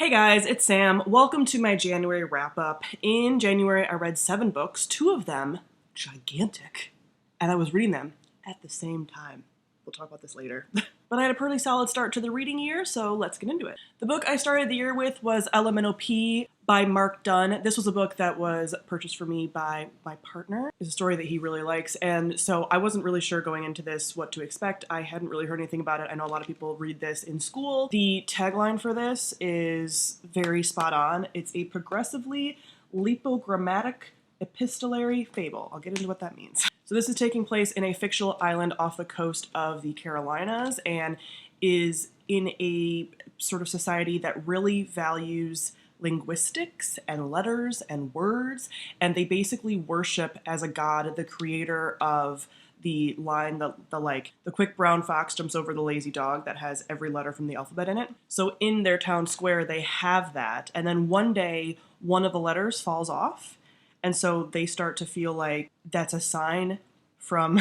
Hey guys, it's Sam. Welcome to my January wrap-up. In January, I read 7 books, 2 of them gigantic, and I was reading them at the same time. We'll talk about this later. But I had a pretty solid start to the reading year, so let's get into it. The book I started the year with was Elemental P by Mark Dunn. This was a book that was purchased for me by my partner. It's a story that he really likes, and so I wasn't really sure going into this what to expect. I hadn't really heard anything about it. I know a lot of people read this in school. The tagline for this is very spot on. It's a progressively lipogrammatic epistolary fable. I'll get into what that means. So this is taking place in a fictional island off the coast of the Carolinas and is in a sort of society that really values linguistics and letters and words, and they basically worship as a god the creator of the line, the quick brown fox jumps over the lazy dog, that has every letter from the alphabet in it. So in their town square they have that, and then one day one of the letters falls off. And so they start to feel like that's a sign from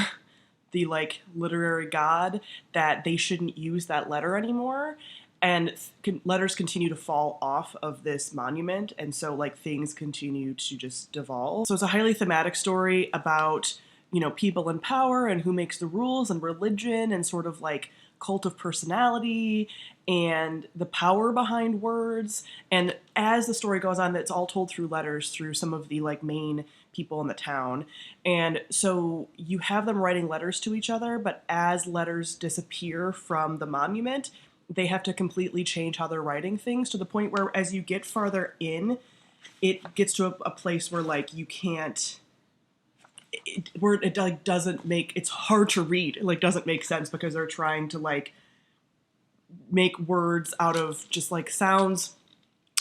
the literary god that they shouldn't use that letter anymore. And letters continue to fall off of this monument. And so things continue to just devolve. So it's a highly thematic story about, people in power and who makes the rules and religion and sort of cult of personality and the power behind words. And as the story goes on, it's all told through letters through some of the main people in the town. And so you have them writing letters to each other, but as letters disappear from the monument, they have to completely change how they're writing things, to the point where as you get farther in, it gets to a place where you can't, it doesn't make, it's hard to read. It doesn't make sense because they're trying to make words out of just sounds.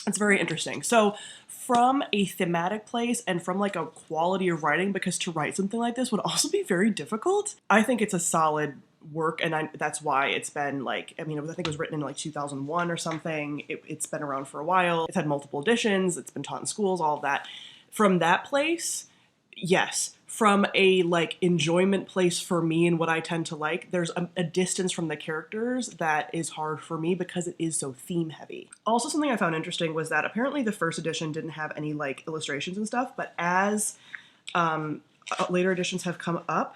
It's very interesting. So from a thematic place and from a quality of writing, because to write something like this would also be very difficult, I think it's a solid work, and that's why it's been I think it was written in 2001 or something. It's been around for a while. It's had multiple editions. It's been taught in schools, all of that. From that place, yes. From a enjoyment place for me and what I tend to like, there's a distance from the characters that is hard for me because it is so theme heavy. Also, something I found interesting was that apparently the first edition didn't have any illustrations and stuff, but as later editions have come up,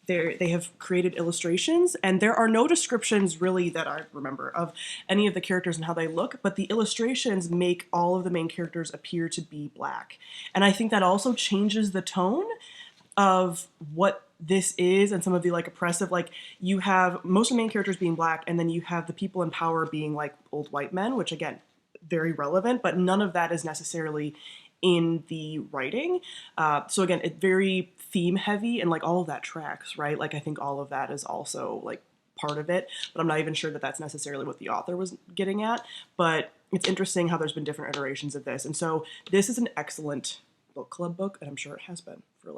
they have created illustrations, and there are no descriptions really that I remember of any of the characters and how they look, but the illustrations make all of the main characters appear to be black. And I think that also changes the tone of what this is, and some of the oppressive, you have most of the main characters being black, and then you have the people in power being old white men, which again, very relevant, but none of that is necessarily in the writing. So again, it's very theme heavy, and all of that tracks, right? I think all of that is also part of it, but I'm not even sure that that's necessarily what the author was getting at. But it's interesting how there's been different iterations of this. And so this is an excellent book club book, and I'm sure it has been for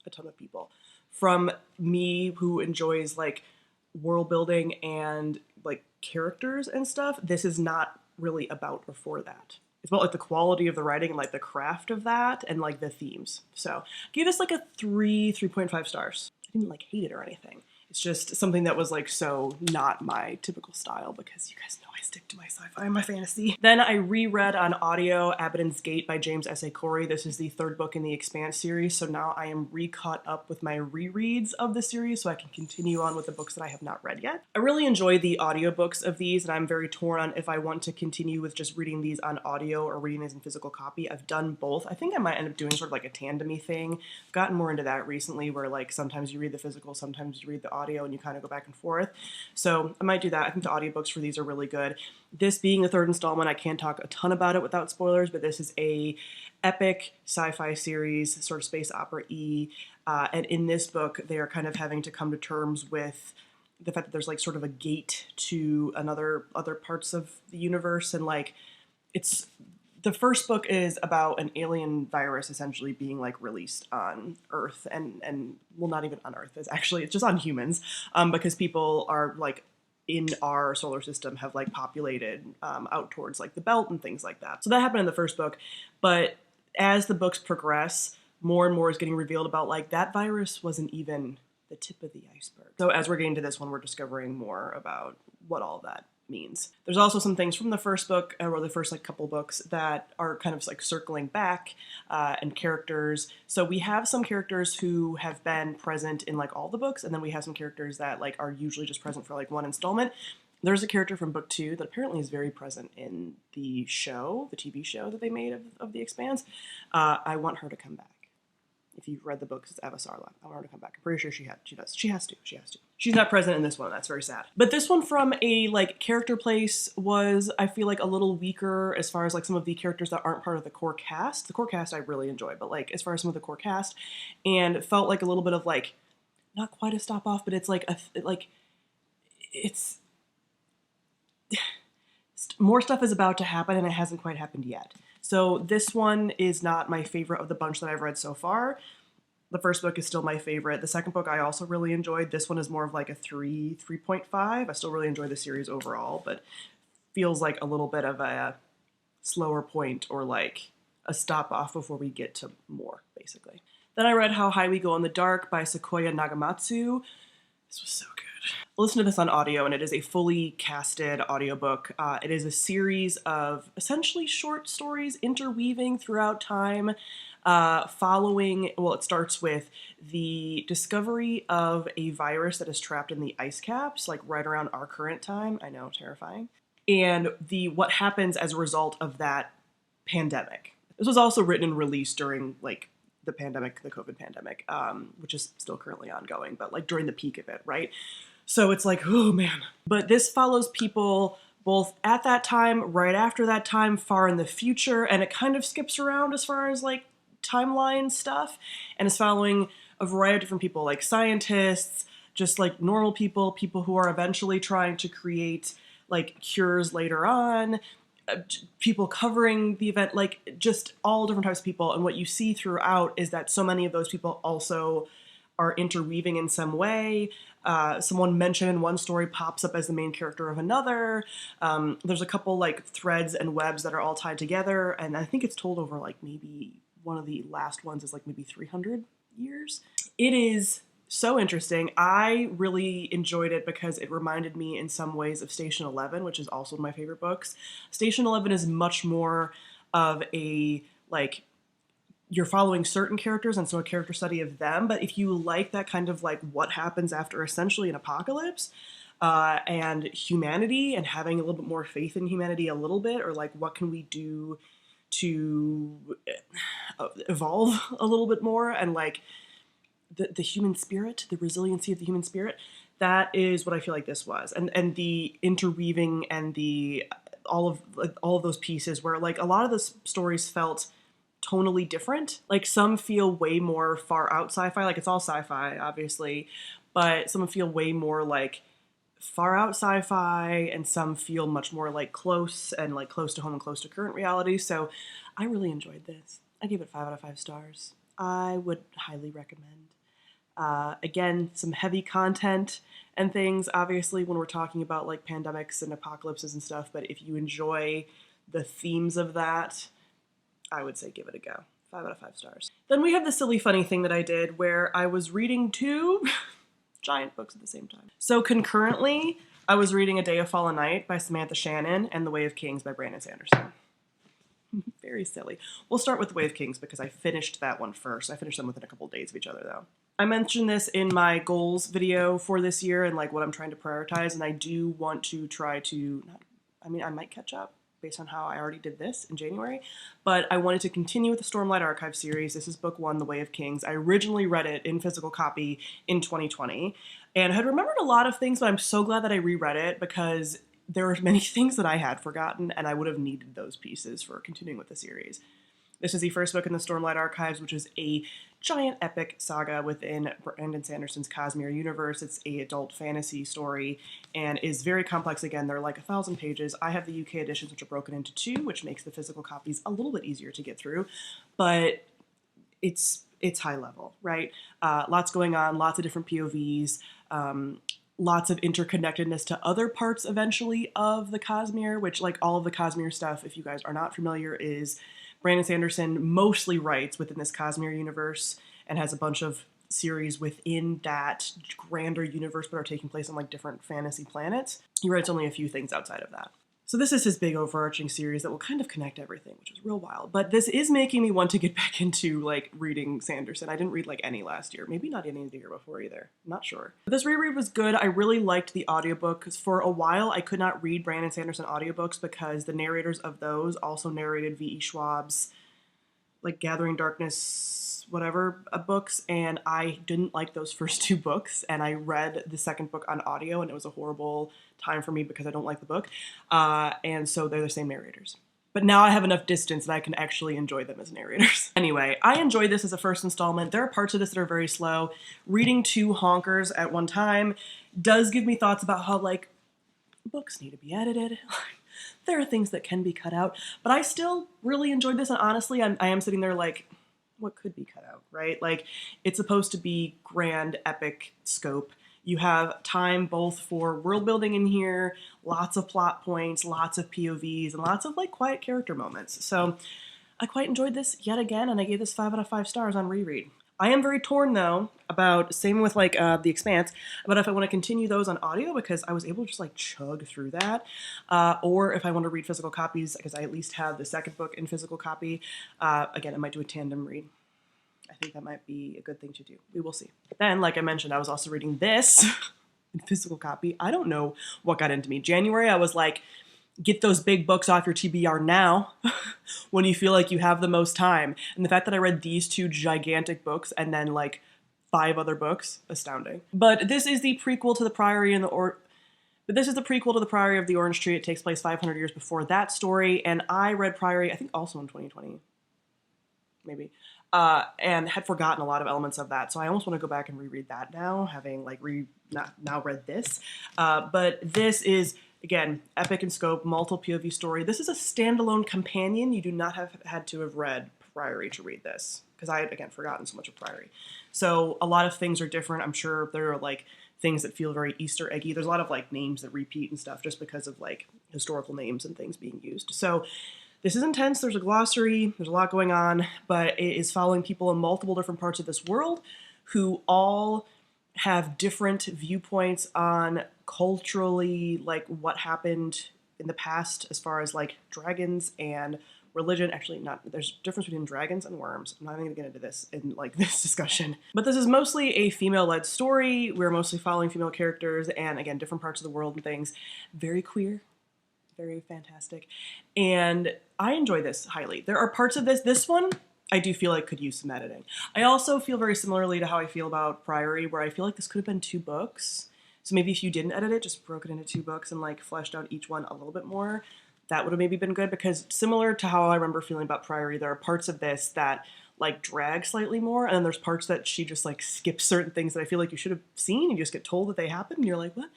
a ton of people. From me, who enjoys world building and characters and stuff, this is not really about or for that. It's about the quality of the writing and the craft of that and the themes. So I gave this a 3.5 stars. I didn't hate it or anything. It's just something that was so not my typical style, because you guys know I stick to my sci-fi and my fantasy. Then I reread on audio Abaddon's Gate by James S.A. Corey. This is the 3rd book in the Expanse series, so now I am re-caught up with my rereads of the series so I can continue on with the books that I have not read yet. I really enjoy the audiobooks of these, and I'm very torn on if I want to continue with just reading these on audio or reading these in physical copy. I've done both. I think I might end up doing sort of a tandem-y thing. I've gotten more into that recently, where sometimes you read the physical, sometimes you read the audio, and you kind of go back and forth. So I might do that. I think the audiobooks for these are really good. This being the 3rd installment, I can't talk a ton about it without spoilers, but this is a epic sci-fi series, sort of space opera-y, and in this book they are kind of having to come to terms with the fact that there's sort of a gate to other parts of the universe, and it's the first book is about an alien virus essentially being released on Earth, and well, not even on Earth. It's just on humans, because people are in our solar system have populated out towards the belt and things like that. So that happened in the first book, but as the books progress, more and more is getting revealed about that virus wasn't even the tip of the iceberg. So as we're getting to this one, we're discovering more about what all of that means. There's also some things from the first book, or the first like couple books, that are kind of like circling back, and characters. So we have some characters who have been present in like all the books, and then we have some characters that like are usually just present for like one installment. There's a character from book 2 that apparently is very present in the show, the TV show that they made of The Expanse. I want her to come back. If you've read the books, it's Eva Sarla. I want her to come back. I'm pretty sure she does. She has to. She's not present in this one. That's very sad. But this one, from a like character place, was, I feel like, a little weaker as far as like some of the characters that aren't part of the core cast. The core cast I really enjoy, but like as far as some of the core cast, and felt like a little bit of like, not quite a stop off, but it's like it's more stuff is about to happen and it hasn't quite happened yet. So this one is not my favorite of the bunch that I've read so far. The first book is still my favorite. The second book I also really enjoyed. This one is more of like a 3.5. I still really enjoy the series overall, but feels like a little bit of a slower point, or like a stop off before we get to more, basically. Then I read How High We Go in the Dark by Sequoia Nagamatsu. This was so good. Listen to this on audio, and it is a fully casted audiobook. It is a series of essentially short stories interweaving throughout time, following, well, it starts with the discovery of a virus that is trapped in the ice caps, like right around our current time. I know, terrifying. And what happens as a result of that pandemic. This was also written and released during like the pandemic, the COVID pandemic, which is still currently ongoing, but like during the peak of it, right? So it's like, oh man. But this follows people both at that time, right after that time, far in the future, and it kind of skips around as far as like timeline stuff, and it's following a variety of different people, like scientists, just like normal people who are eventually trying to create like cures later on, people covering the event, like just all different types of people. And what you see throughout is that so many of those people also are interweaving in some way. Someone mentioned in one story pops up as the main character of another. There's a couple like threads and webs that are all tied together, and I think it's told over like maybe one of the last ones is like maybe 300 years. It is so interesting. I really enjoyed it because it reminded me in some ways of Station 11, which is also one of my favorite books. Station 11 is much more of a, like, you're following certain characters and so a character study of them, but if you like that kind of like what happens after essentially an apocalypse, and humanity and having a little bit more faith in humanity a little bit, or like what can we do to evolve a little bit more, and like the human spirit, the resiliency of the human spirit, that is what I feel like this was. And the interweaving and the all of those pieces where like a lot of the stories felt tonally different. Like some feel way more far out sci-fi, like it's all sci-fi obviously, but some feel way more like far out sci-fi, and some feel much more like close and like close to home and close to current reality. So I really enjoyed this. I gave it 5 out of 5 stars. I would highly recommend. Again, some heavy content and things, obviously, when we're talking about like pandemics and apocalypses and stuff, but if you enjoy the themes of that, I would say give it a go. 5 out of 5 stars. Then we have the silly funny thing that I did where I was reading 2 giant books at the same time. So concurrently, I was reading A Day of Fallen Night by Samantha Shannon and The Way of Kings by Brandon Sanderson. Very silly. We'll start with The Way of Kings because I finished that one first. I finished them within a couple of days of each other though. I mentioned this in my goals video for this year and like what I'm trying to prioritize, and I do want to try to, I might catch up based on how I already did this in January, but I wanted to continue with the Stormlight Archive series. This is book 1, The Way of Kings. I originally read it in physical copy in 2020 and had remembered a lot of things, but I'm so glad that I reread it because there were many things that I had forgotten and I would have needed those pieces for continuing with the series. This is the first book in the Stormlight Archives, which is a giant epic saga within Brandon Sanderson's Cosmere universe. It's a adult fantasy story and is very complex. Again, they're like 1,000 pages. I have the UK editions, which are broken into 2, which makes the physical copies a little bit easier to get through, but it's high level, right? Lots going on, lots of different POVs, lots of interconnectedness to other parts eventually of the Cosmere, which like all of the Cosmere stuff, if you guys are not familiar, is Brandon Sanderson mostly writes within this Cosmere universe and has a bunch of series within that grander universe, but are taking place on like different fantasy planets. He writes only a few things outside of that. So this is his big overarching series that will kind of connect everything, which is real wild. But this is making me want to get back into like reading Sanderson. I didn't read like any last year, maybe not any the year before either. I'm not sure. But this reread was good. I really liked the audiobook because for a while I could not read Brandon Sanderson audiobooks because the narrators of those also narrated V.E. Schwab's like Gathering Darkness, whatever books, and I didn't like those first two books, and I read the second book on audio, and it was a horrible time for me because I don't like the book, and so they're the same narrators. But now I have enough distance that I can actually enjoy them as narrators. Anyway, I enjoyed this as a first installment. There are parts of this that are very slow. Reading two honkers at one time does give me thoughts about how, like, books need to be edited. There are things that can be cut out, but I still really enjoyed this, and honestly, I am sitting there like, what could be cut out, right? Like, it's supposed to be grand, epic scope. You have time both for world building in here, lots of plot points, lots of POVs, and lots of like quiet character moments. So I quite enjoyed this yet again, and I gave this 5 out of 5 stars on reread. I am very torn though about, same with like The Expanse, about if I want to continue those on audio because I was able to just like chug through that, or if I want to read physical copies because I at least have the second book in physical copy. Again, I might do a tandem read. I think that might be a good thing to do. We will see. But then, like I mentioned, I was also reading this in physical copy. I don't know what got into me. January, I was like, get those big books off your TBR now when you feel like you have the most time. And the fact that I read these two gigantic books and then like 5 other books, astounding. But this is the prequel to the Priory and this is the prequel to the Priory of the Orange Tree. It takes place 500 years before that story. And I read Priory, I think also in 2020, maybe, and had forgotten a lot of elements of that. So I almost want to go back and reread that now, having like now read this. But this is, again, epic in scope, multiple POV story. This is a standalone companion. You do not have had to have read Priory to read this, because I had, again, forgotten so much of Priory. So a lot of things are different. I'm sure there are like things that feel very Easter eggy. There's a lot of like names that repeat and stuff just because of like historical names and things being used. So this is intense. There's a glossary. There's a lot going on, but it is following people in multiple different parts of this world who all have different viewpoints on culturally, like what happened in the past as far as like dragons and religion. Actually, there's a difference between dragons and worms. I'm not even gonna get into this in like this discussion. But this is mostly a female-led story. We're mostly following female characters and, again, different parts of the world and things. Very queer. Very fantastic. And I enjoy this highly. There are parts of this one I do feel like could use some editing. I also feel very similarly to how I feel about Priory, where I feel like this could have been 2 books. So maybe if you didn't edit it, just broke it into 2 books and like fleshed out each one a little bit more, that would have maybe been good, because similar to how I remember feeling about Priory, there are parts of this that like drag slightly more, and then there's parts that she just like skips certain things that I feel like you should have seen, and you just get told that they happened, and you're like, what?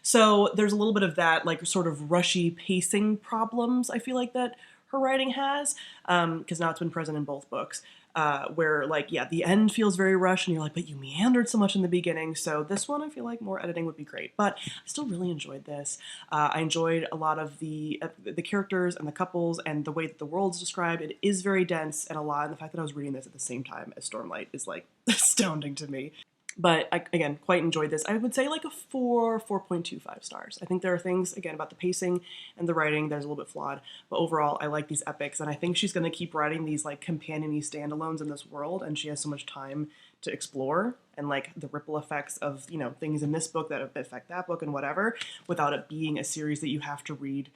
So there's a little bit of that like sort of rushy pacing problems I feel like that her writing has, because now it's been present in both books, where like, yeah, the end feels very rushed, and you're like, but you meandered so much in the beginning. So this one, I feel like more editing would be great, but I still really enjoyed this. I enjoyed a lot of the characters and the couples and the way that the world's described. It is very dense and a lot, and the fact that I was reading this at the same time as Stormlight is like astounding to me. But I, again, quite enjoyed this. I would say like a 4.25 stars. I think there are things, again, about the pacing and the writing that is a little bit flawed. But overall, I like these epics. And I think she's going to keep writing these like companion-y standalones in this world. And she has so much time to explore and like the ripple effects of, you know, things in this book that affect that book and whatever, without it being a series that you have to read,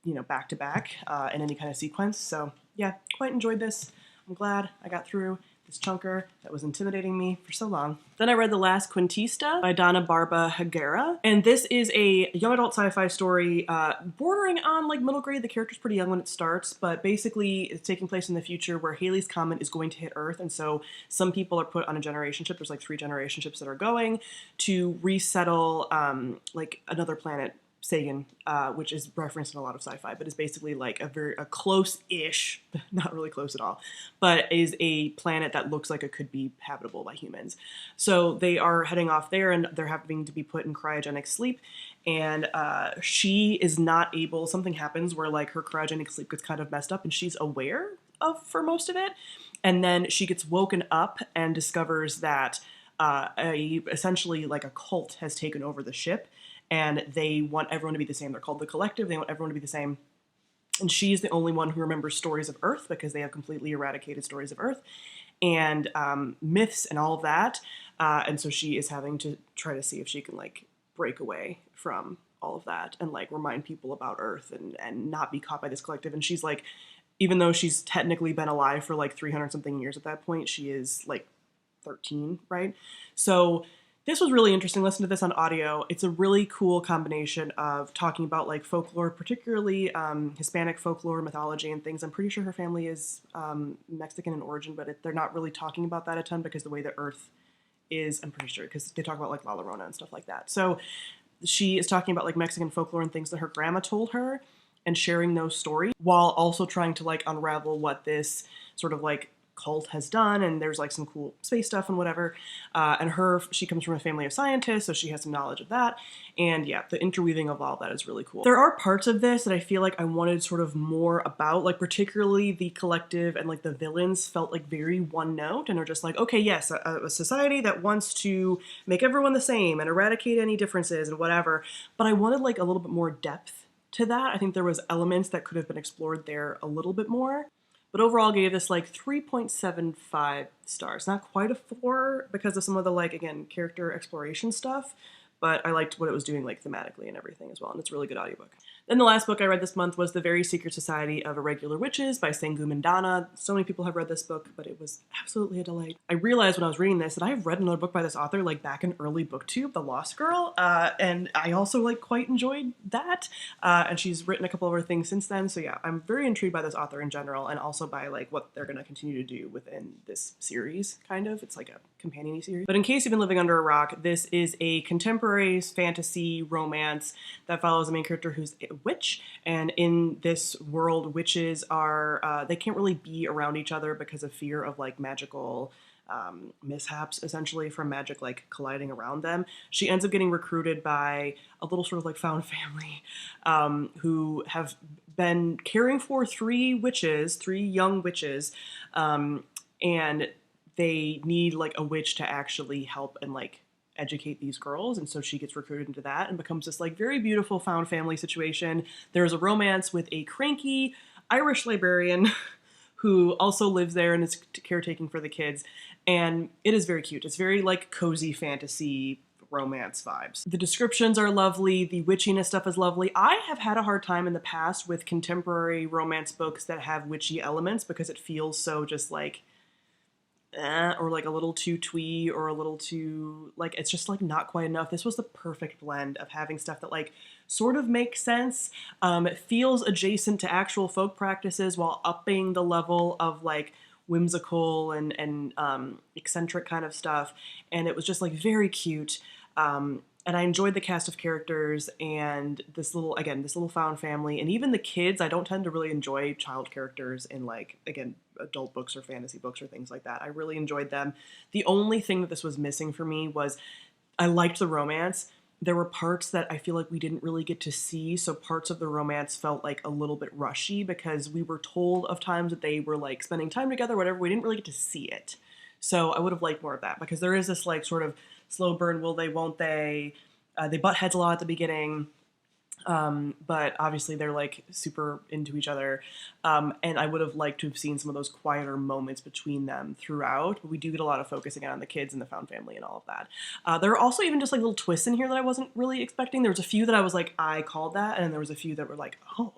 you know, back to back in any kind of sequence. So yeah, quite enjoyed this. I'm glad I got through this chunker that was intimidating me for so long. Then I read The Last Quintista by Donna Barba Higuera. And this is a young adult sci-fi story bordering on like middle grade. The character's pretty young when it starts, but basically it's taking place in the future where Halley's Comet is going to hit Earth. And so some people are put on a generation ship. There's like 3 generation ships that are going to resettle like another planet, Sagan, which is referenced in a lot of sci-fi, but is basically like a close-ish, not really close at all, but is a planet that looks like it could be habitable by humans. So they are heading off there, and they're having to be put in cryogenic sleep, and she is not able, something happens where like her cryogenic sleep gets kind of messed up, and she's aware of for most of it, and then she gets woken up and discovers that essentially like a cult has taken over the ship, and they want everyone to be the same. They're called the Collective. They want everyone to be the same. And she's the only one who remembers stories of Earth because they have completely eradicated stories of Earth and myths and all of that. And so she is having to try to see if she can like break away from all of that and like remind people about Earth and not be caught by this collective. And she's like, even though she's technically been alive for like 300 something years at that point, she is like 13, right? So this was really interesting. Listen to this on audio. It's a really cool combination of talking about like folklore, particularly Hispanic folklore, mythology, and things. I'm pretty sure her family is Mexican in origin, but they're not really talking about that a ton because the way the Earth is, I'm pretty sure, because they talk about like La Llorona and stuff like that. So she is talking about like Mexican folklore and things that her grandma told her and sharing those stories while also trying to like unravel what this sort of like cult has done, and there's like some cool space stuff and whatever. And she comes from a family of scientists, so she has some knowledge of that. And yeah, the interweaving of all that is really cool. There are parts of this that I feel like I wanted sort of more about, like particularly the collective and like the villains felt like very one note and are just like, okay, yes, a society that wants to make everyone the same and eradicate any differences and whatever. But I wanted like a little bit more depth to that. I think there was elements that could have been explored there a little bit more. But overall gave this like 3.75 stars. Not quite a 4 because of some of the like, again, character exploration stuff, but I liked what it was doing like thematically and everything as well, and it's a really good audiobook. Then the last book I read this month was The Very Secret Society of Irregular Witches by Sangu Mandana. So many people have read this book, but it was absolutely a delight. I realized when I was reading this that I have read another book by this author like back in early booktube, The Lost Girl, and I also like quite enjoyed that. And she's written a couple of other things since then. So yeah, I'm very intrigued by this author in general, and also by like what they're going to continue to do within this series, kind of. It's like a companion-y series. But in case you've been living under a rock, this is a contemporary fantasy romance that follows a main character who's a witch, and in this world witches are they can't really be around each other because of fear of like magical mishaps essentially from magic like colliding around them. She ends up getting recruited by a little sort of like found family who have been caring for three young witches, and they need like a witch to actually help and like educate these girls, and so she gets recruited into that and becomes this like very beautiful found family situation. There's a romance with a cranky Irish librarian who also lives there and is caretaking for the kids, and it is very cute. It's very like cozy fantasy romance vibes. The descriptions are lovely, the witchiness stuff is lovely. I have had a hard time in the past with contemporary romance books that have witchy elements because it feels so just like or like a little too twee or a little too like it's just like not quite enough. This was the perfect blend of having stuff that like sort of makes sense, it feels adjacent to actual folk practices while upping the level of like whimsical and eccentric kind of stuff, and it was just like very cute. And I enjoyed the cast of characters and this little found family, and even the kids. I don't tend to really enjoy child characters in like, again, adult books or fantasy books or things like that. I really enjoyed them. The only thing that this was missing for me was I liked the romance. There were parts that I feel like we didn't really get to see, so parts of the romance felt like a little bit rushy because we were told of times that they were like spending time together, whatever. We didn't really get to see it. So I would have liked more of that because there is this like sort of slow burn, will they, won't they? They butt heads a lot at the beginning, but obviously they're like super into each other. And I would have liked to have seen some of those quieter moments between them throughout, but we do get a lot of focus again on the kids and the found family and all of that. There are also even just like little twists in here that I wasn't really expecting. There was a few that I was like, I called that, and there was a few that were like, oh,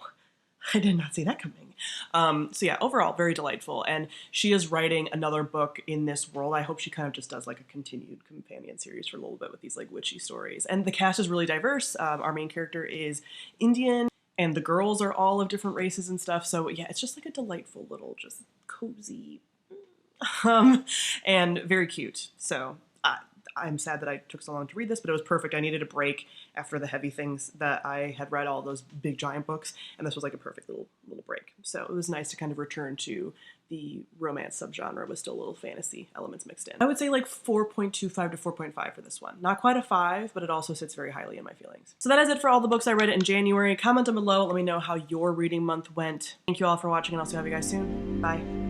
I did not see that coming. So yeah, overall, very delightful. And she is writing another book in this world. I hope she kind of just does like a continued companion series for a little bit with these like witchy stories. And the cast is really diverse. Our main character is Indian, and the girls are all of different races and stuff. So yeah, it's just like a delightful little, just cozy, and very cute. So I'm sad that I took so long to read this, but it was perfect. I needed a break after the heavy things that I had read, all those big giant books, and this was like a perfect little break. So it was nice to kind of return to the romance subgenre with still little fantasy elements mixed in. I would say like 4.25 to 4.5 for this one. Not quite a 5, but it also sits very highly in my feelings. So that is it for all the books I read in January. Comment down below, let me know how your reading month went. Thank you all for watching, and I'll see you guys soon. Bye.